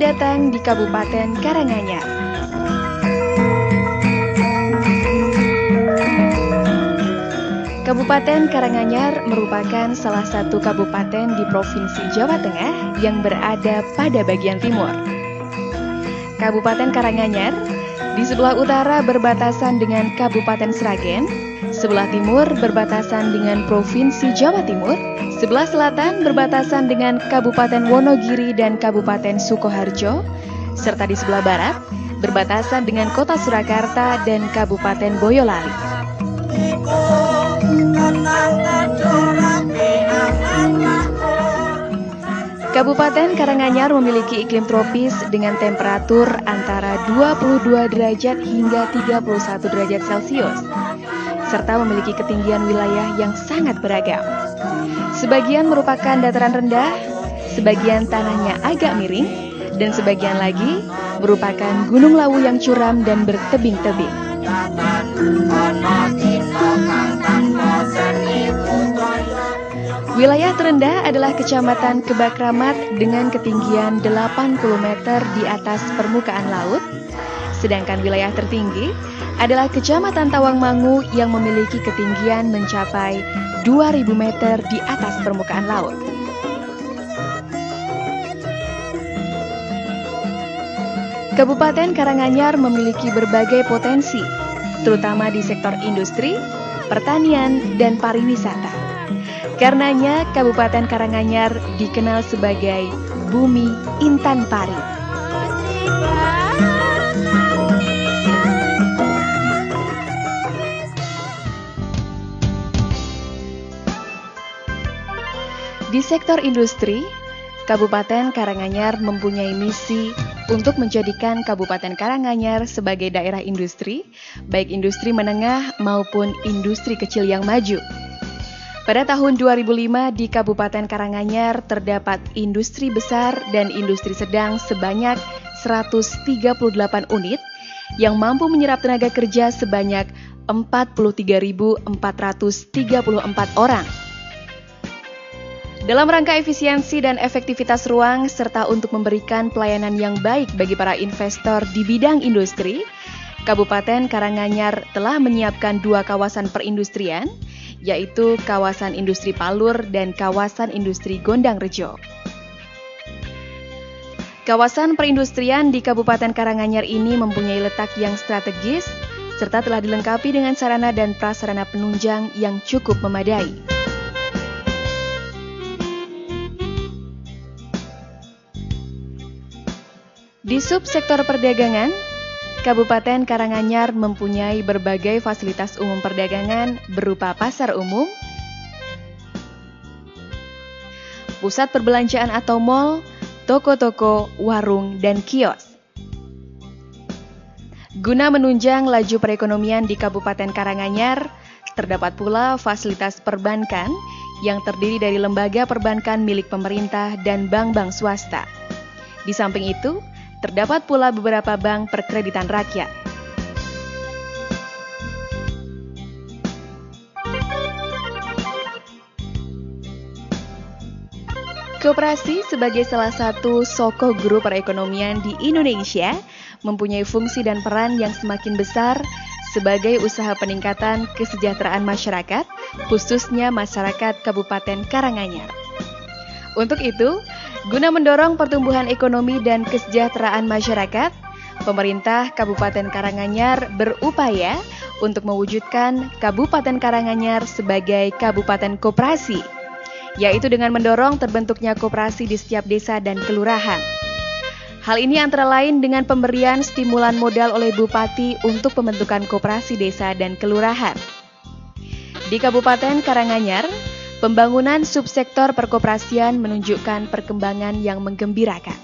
Selamat datang di Kabupaten Karanganyar. Kabupaten Karanganyar merupakan salah satu kabupaten di Provinsi Jawa Tengah yang berada pada bagian timur. Kabupaten Karanganyar di sebelah utara berbatasan dengan Kabupaten Sragen, sebelah timur berbatasan dengan Provinsi Jawa Timur, sebelah selatan berbatasan dengan Kabupaten Wonogiri dan Kabupaten Sukoharjo, serta di sebelah barat berbatasan dengan Kota Surakarta dan Kabupaten Boyolali. Kabupaten Karanganyar memiliki iklim tropis dengan temperatur antara 22 derajat hingga 31 derajat Celcius, serta memiliki ketinggian wilayah yang sangat beragam. Sebagian merupakan dataran rendah, sebagian tanahnya agak miring, dan sebagian lagi merupakan gunung lawu yang curam dan bertebing-tebing. Wilayah terendah adalah Kecamatan Kebakramat dengan ketinggian 80 meter di atas permukaan laut, sedangkan wilayah tertinggi adalah Kecamatan Tawangmangu yang memiliki ketinggian mencapai 2000 meter di atas permukaan laut. Kabupaten Karanganyar memiliki berbagai potensi, terutama di sektor industri, pertanian, dan pariwisata. Karenanya, Kabupaten Karanganyar dikenal sebagai Bumi Intan Pari. Di sektor industri, Kabupaten Karanganyar mempunyai misi untuk menjadikan Kabupaten Karanganyar sebagai daerah industri, baik industri menengah maupun industri kecil yang maju. Pada tahun 2005 di Kabupaten Karanganyar terdapat industri besar dan industri sedang sebanyak 138 unit yang mampu menyerap tenaga kerja sebanyak 43.434 orang. Dalam rangka efisiensi dan efektivitas ruang serta untuk memberikan pelayanan yang baik bagi para investor di bidang industri, Kabupaten Karanganyar telah menyiapkan 2 kawasan perindustrian, yaitu kawasan industri Palur dan kawasan industri Gondang Rejo. Kawasan perindustrian di Kabupaten Karanganyar ini mempunyai letak yang strategis, serta telah dilengkapi dengan sarana dan prasarana penunjang yang cukup memadai. Di subsektor perdagangan, Kabupaten Karanganyar mempunyai berbagai fasilitas umum perdagangan berupa pasar umum, pusat perbelanjaan atau mal, toko-toko, warung, dan kios. Guna menunjang laju perekonomian di Kabupaten Karanganyar, terdapat pula fasilitas perbankan yang terdiri dari lembaga perbankan milik pemerintah dan bank-bank swasta. Di samping itu, terdapat pula beberapa bank perkreditan rakyat. Koperasi sebagai salah satu soko guru perekonomian di Indonesia mempunyai fungsi dan peran yang semakin besar sebagai usaha peningkatan kesejahteraan masyarakat, khususnya masyarakat Kabupaten Karanganyar. Untuk itu, guna mendorong pertumbuhan ekonomi dan kesejahteraan masyarakat, pemerintah Kabupaten Karanganyar berupaya untuk mewujudkan Kabupaten Karanganyar sebagai kabupaten koperasi, yaitu dengan mendorong terbentuknya koperasi di setiap desa dan kelurahan. Hal ini antara lain dengan pemberian stimulan modal oleh Bupati untuk pembentukan koperasi desa dan kelurahan. Di Kabupaten Karanganyar, pembangunan subsektor perkoperasian menunjukkan perkembangan yang menggembirakan.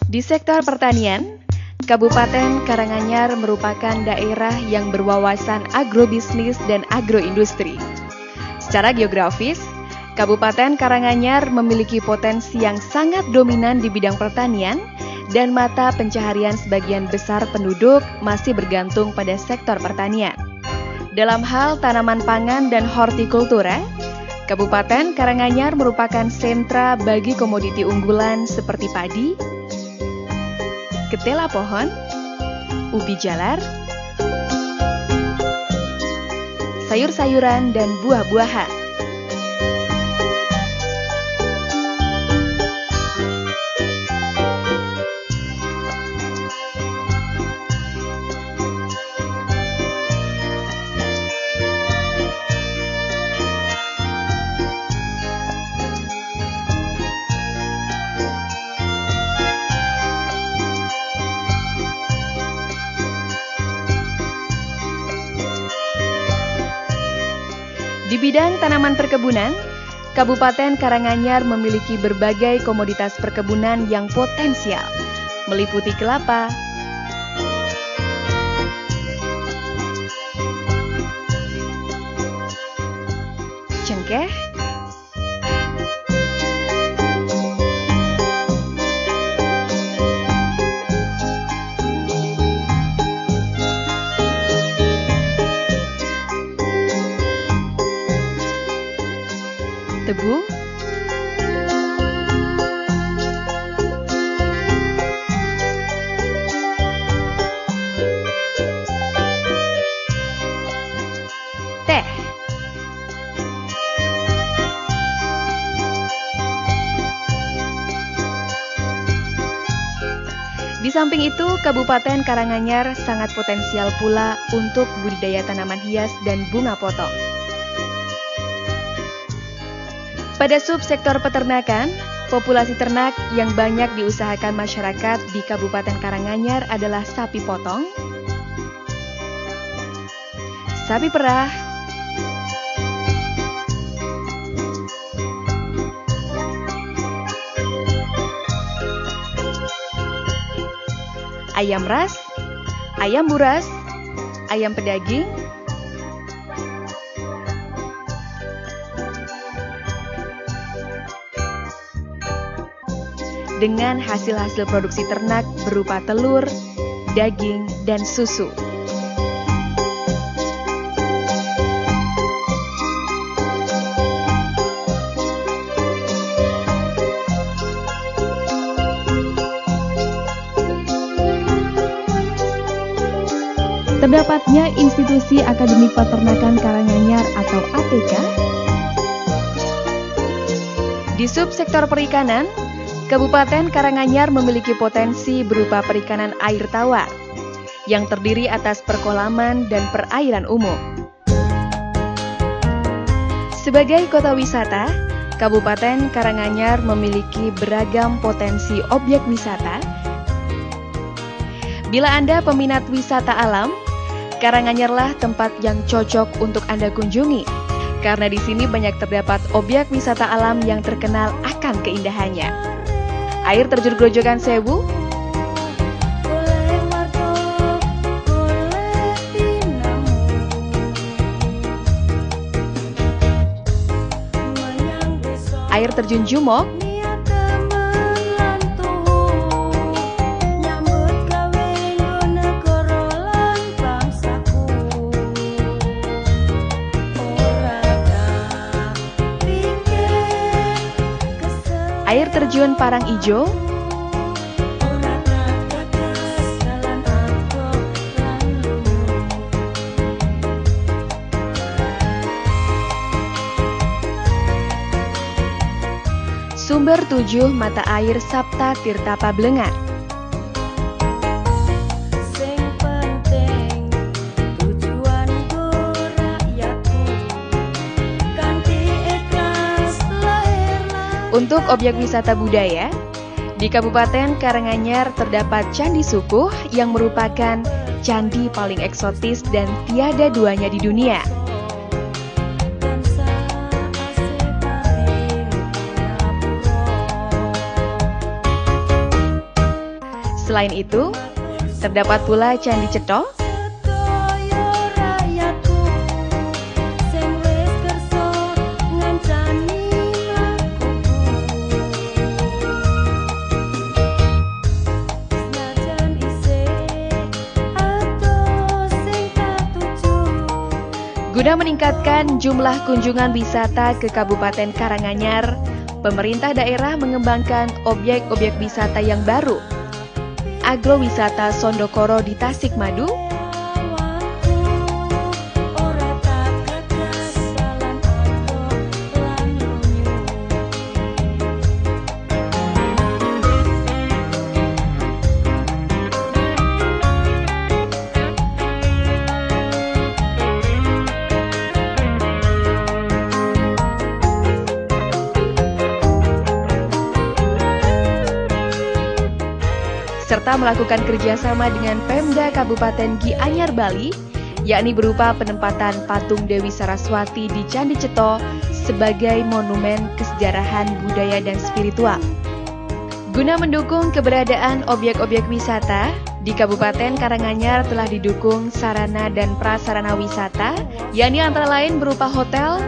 Di sektor pertanian, Kabupaten Karanganyar merupakan daerah yang berwawasan agrobisnis dan agroindustri. Secara geografis, Kabupaten Karanganyar memiliki potensi yang sangat dominan di bidang pertanian dan mata pencaharian sebagian besar penduduk masih bergantung pada sektor pertanian. Dalam hal tanaman pangan dan hortikultura, Kabupaten Karanganyar merupakan sentra bagi komoditi unggulan seperti padi, ketela pohon, ubi jalar, sayur-sayuran, dan buah-buahan. Di bidang tanaman perkebunan, Kabupaten Karanganyar memiliki berbagai komoditas perkebunan yang potensial, meliputi kelapa, cengkeh, tebu, teh, di samping itu, Kabupaten Karanganyar sangat potensial pula untuk budidaya tanaman hias dan bunga potong. Pada subsektor peternakan, populasi ternak yang banyak diusahakan masyarakat di Kabupaten Karanganyar adalah sapi potong, sapi perah, ayam ras, ayam buras, ayam pedaging, dengan hasil-hasil produksi ternak berupa telur, daging, dan susu. Terdapatnya Institusi Akademi Peternakan Karanganyar atau APK. Di subsektor perikanan, Kabupaten Karanganyar memiliki potensi berupa perikanan air tawar yang terdiri atas perkolaman dan perairan umum. Sebagai kota wisata, Kabupaten Karanganyar memiliki beragam potensi objek wisata. Bila Anda peminat wisata alam, Karanganyarlah tempat yang cocok untuk Anda kunjungi, karena di sini banyak terdapat objek wisata alam yang terkenal akan keindahannya. Air terjun Grojogan Sewu, air terjun Jumok, air terjun Parang Ijo, Sumber 7 Mata Air Sapta Tirta Pablengan. Untuk objek wisata budaya, di Kabupaten Karanganyar terdapat Candi Sukuh yang merupakan candi paling eksotis dan tiada duanya di dunia. Selain itu, terdapat pula Candi Cetho, Guna meningkatkan jumlah kunjungan wisata ke Kabupaten Karanganyar, pemerintah daerah mengembangkan objek-objek wisata yang baru. Agrowisata Sondokoro di Tasikmadu, serta melakukan kerjasama dengan Pemda Kabupaten Gianyar, Bali, yakni berupa penempatan patung Dewi Saraswati di Candi Ceto sebagai monumen kesejarahan budaya dan spiritual. Guna mendukung keberadaan objek-objek wisata, di Kabupaten Karanganyar telah didukung sarana dan prasarana wisata, yakni antara lain berupa hotel,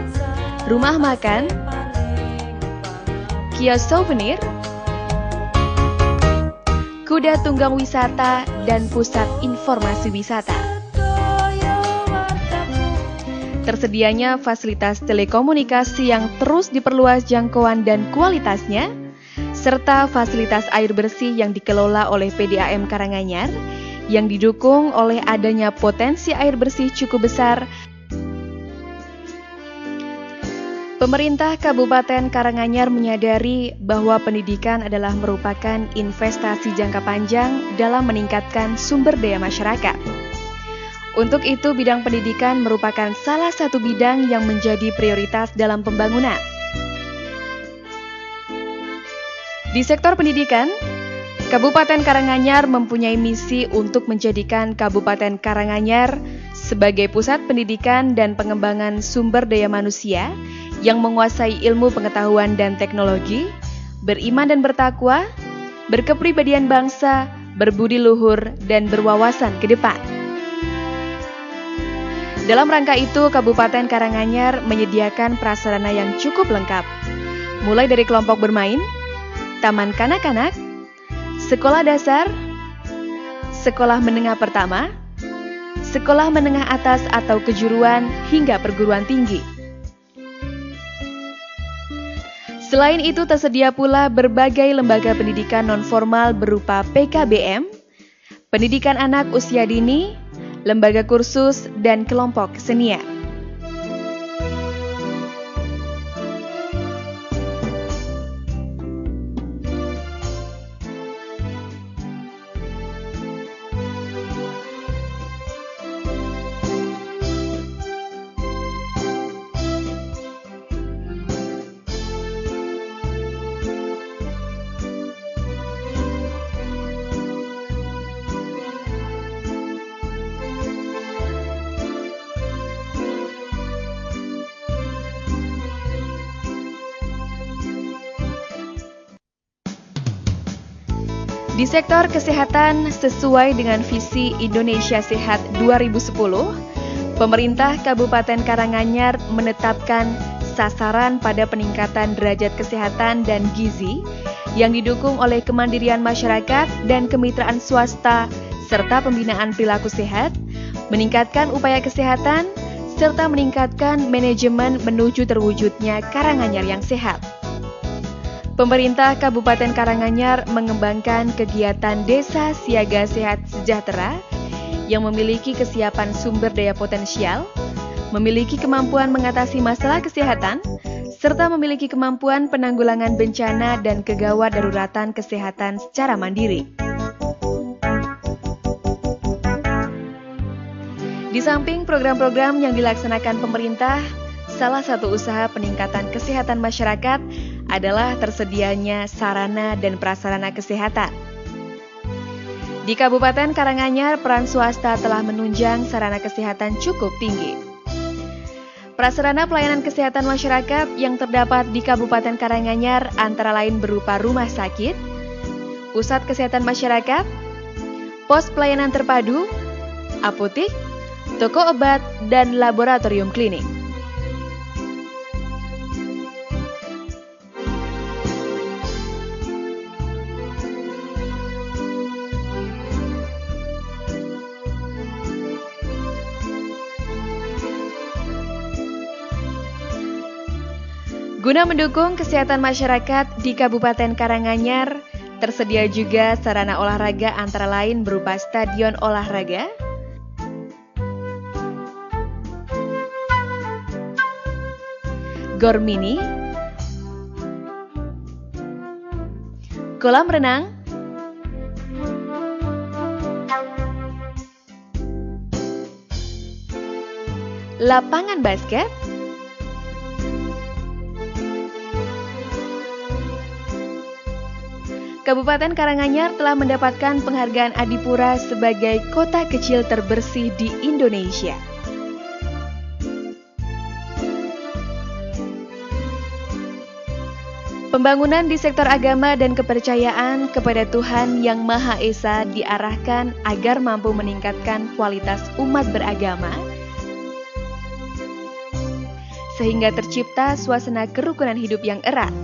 rumah makan, kios souvenir, kuda tunggang wisata, dan pusat informasi wisata. Tersedianya fasilitas telekomunikasi yang terus diperluas jangkauan dan kualitasnya, serta fasilitas air bersih yang dikelola oleh PDAM Karanganyar, yang didukung oleh adanya potensi air bersih cukup besar. Pemerintah Kabupaten Karanganyar menyadari bahwa pendidikan adalah merupakan investasi jangka panjang dalam meningkatkan sumber daya masyarakat. Untuk itu, bidang pendidikan merupakan salah satu bidang yang menjadi prioritas dalam pembangunan. Di sektor pendidikan, Kabupaten Karanganyar mempunyai misi untuk menjadikan Kabupaten Karanganyar sebagai pusat pendidikan dan pengembangan sumber daya manusia yang menguasai ilmu pengetahuan dan teknologi, beriman dan bertakwa, berkepribadian bangsa, berbudi luhur, dan berwawasan ke depan. Dalam rangka itu, Kabupaten Karanganyar menyediakan prasarana yang cukup lengkap, mulai dari kelompok bermain, taman kanak-kanak, sekolah dasar, sekolah menengah pertama, sekolah menengah atas atau kejuruan, hingga perguruan tinggi. Selain itu, tersedia pula berbagai lembaga pendidikan nonformal berupa PKBM, pendidikan anak usia dini, lembaga kursus, dan kelompok senior. Di sektor kesehatan, sesuai dengan visi Indonesia Sehat 2010, pemerintah Kabupaten Karanganyar menetapkan sasaran pada peningkatan derajat kesehatan dan gizi yang didukung oleh kemandirian masyarakat dan kemitraan swasta serta pembinaan perilaku sehat, meningkatkan upaya kesehatan, serta meningkatkan manajemen menuju terwujudnya Karanganyar yang sehat. Pemerintah Kabupaten Karanganyar mengembangkan kegiatan Desa Siaga Sehat Sejahtera yang memiliki kesiapan sumber daya potensial, memiliki kemampuan mengatasi masalah kesehatan, serta memiliki kemampuan penanggulangan bencana dan kegawat daruratan kesehatan secara mandiri. Di samping program-program yang dilaksanakan pemerintah, salah satu usaha peningkatan kesehatan masyarakat adalah tersedianya sarana dan prasarana kesehatan. Di Kabupaten Karanganyar, peran swasta telah menunjang sarana kesehatan cukup tinggi. Prasarana pelayanan kesehatan masyarakat yang terdapat di Kabupaten Karanganyar antara lain berupa rumah sakit, pusat kesehatan masyarakat, pos pelayanan terpadu, apotik, toko obat, dan laboratorium klinik. Guna mendukung kesehatan masyarakat di Kabupaten Karanganyar, tersedia juga sarana olahraga antara lain berupa stadion olahraga, gor mini, kolam renang, lapangan basket, Kabupaten Karanganyar telah mendapatkan penghargaan Adipura sebagai kota kecil terbersih di Indonesia. Pembangunan di sektor agama dan kepercayaan kepada Tuhan Yang Maha Esa diarahkan agar mampu meningkatkan kualitas umat beragama, sehingga tercipta suasana kerukunan hidup yang erat.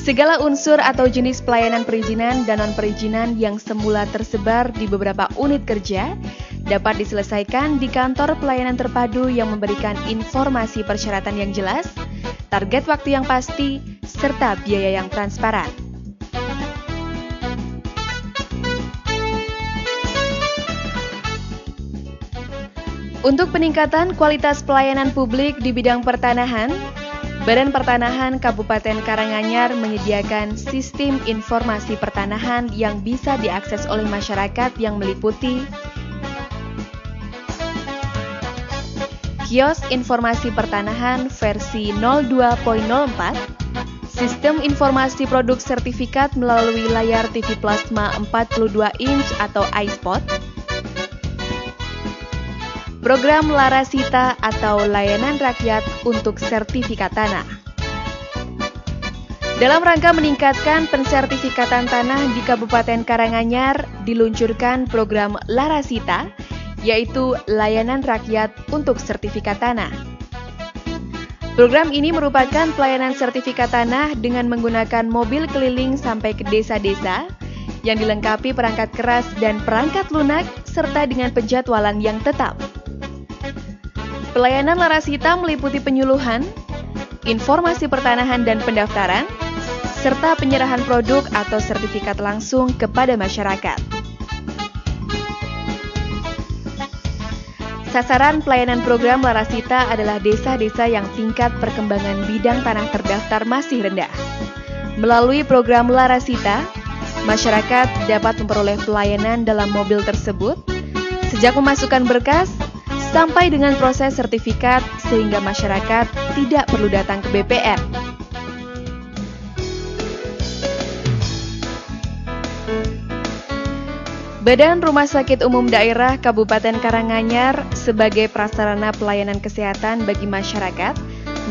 Segala unsur atau jenis pelayanan perizinan dan non-perizinan yang semula tersebar di beberapa unit kerja dapat diselesaikan di kantor pelayanan terpadu yang memberikan informasi persyaratan yang jelas, target waktu yang pasti, serta biaya yang transparan. Untuk peningkatan kualitas pelayanan publik di bidang pertanahan, Badan Pertanahan Kabupaten Karanganyar menyediakan sistem informasi pertanahan yang bisa diakses oleh masyarakat yang meliputi kios informasi pertanahan versi 02.04, sistem informasi produk sertifikat melalui layar TV plasma 42 inch atau iSpot, program Larasita atau layanan rakyat untuk sertifikat tanah. Dalam rangka meningkatkan pensertifikatan tanah di Kabupaten Karanganyar, diluncurkan program Larasita, yaitu layanan rakyat untuk sertifikat tanah. Program ini merupakan pelayanan sertifikat tanah dengan menggunakan mobil keliling sampai ke desa-desa yang dilengkapi perangkat keras dan perangkat lunak serta dengan penjadwalan yang tetap. Pelayanan Larasita meliputi penyuluhan, informasi pertanahan dan pendaftaran, serta penyerahan produk atau sertifikat langsung kepada masyarakat. Sasaran pelayanan program Larasita adalah desa-desa yang tingkat perkembangan bidang tanah terdaftar masih rendah. Melalui program Larasita, masyarakat dapat memperoleh pelayanan dalam mobil tersebut, sejak memasukkan berkas, sampai dengan proses sertifikat sehingga masyarakat tidak perlu datang ke BPN. Badan Rumah Sakit Umum Daerah Kabupaten Karanganyar sebagai prasarana pelayanan kesehatan bagi masyarakat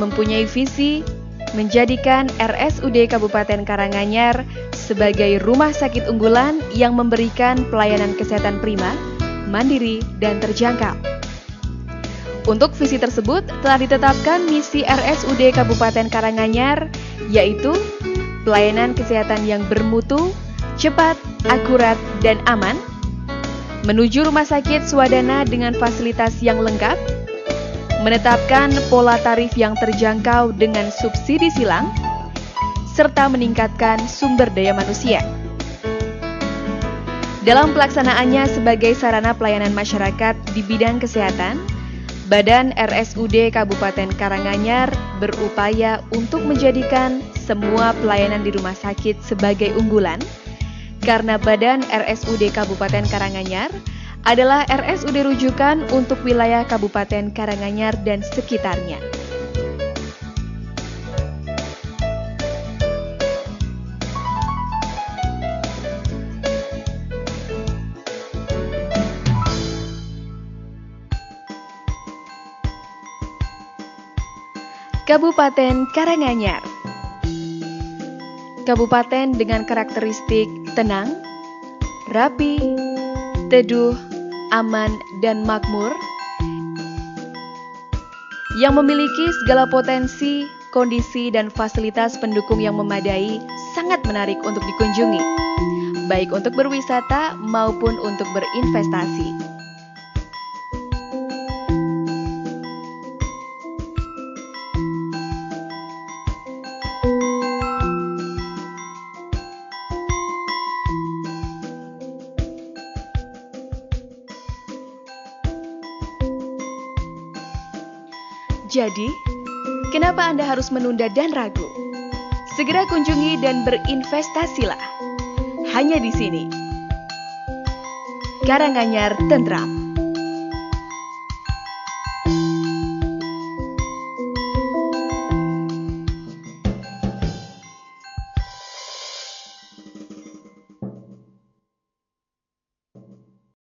mempunyai visi menjadikan RSUD Kabupaten Karanganyar sebagai rumah sakit unggulan yang memberikan pelayanan kesehatan prima, mandiri, dan terjangkau. Untuk visi tersebut telah ditetapkan misi RSUD Kabupaten Karanganyar, yaitu pelayanan kesehatan yang bermutu, cepat, akurat, dan aman, menuju rumah sakit swadana dengan fasilitas yang lengkap, menetapkan pola tarif yang terjangkau dengan subsidi silang, serta meningkatkan sumber daya manusia. Dalam pelaksanaannya sebagai sarana pelayanan masyarakat di bidang kesehatan, Badan RSUD Kabupaten Karanganyar berupaya untuk menjadikan semua pelayanan di rumah sakit sebagai unggulan, karena Badan RSUD Kabupaten Karanganyar adalah RSUD rujukan untuk wilayah Kabupaten Karanganyar dan sekitarnya. Kabupaten Karanganyar. Kabupaten dengan karakteristik tenang, rapi, teduh, aman, dan makmur, yang memiliki segala potensi, kondisi, dan fasilitas pendukung yang memadai, sangat menarik untuk dikunjungi. baik untuk berwisata maupun untuk berinvestasi. Jadi, kenapa Anda harus menunda dan ragu? Segera kunjungi dan berinvestasilah. Hanya di sini. Karanganyar Tentrap.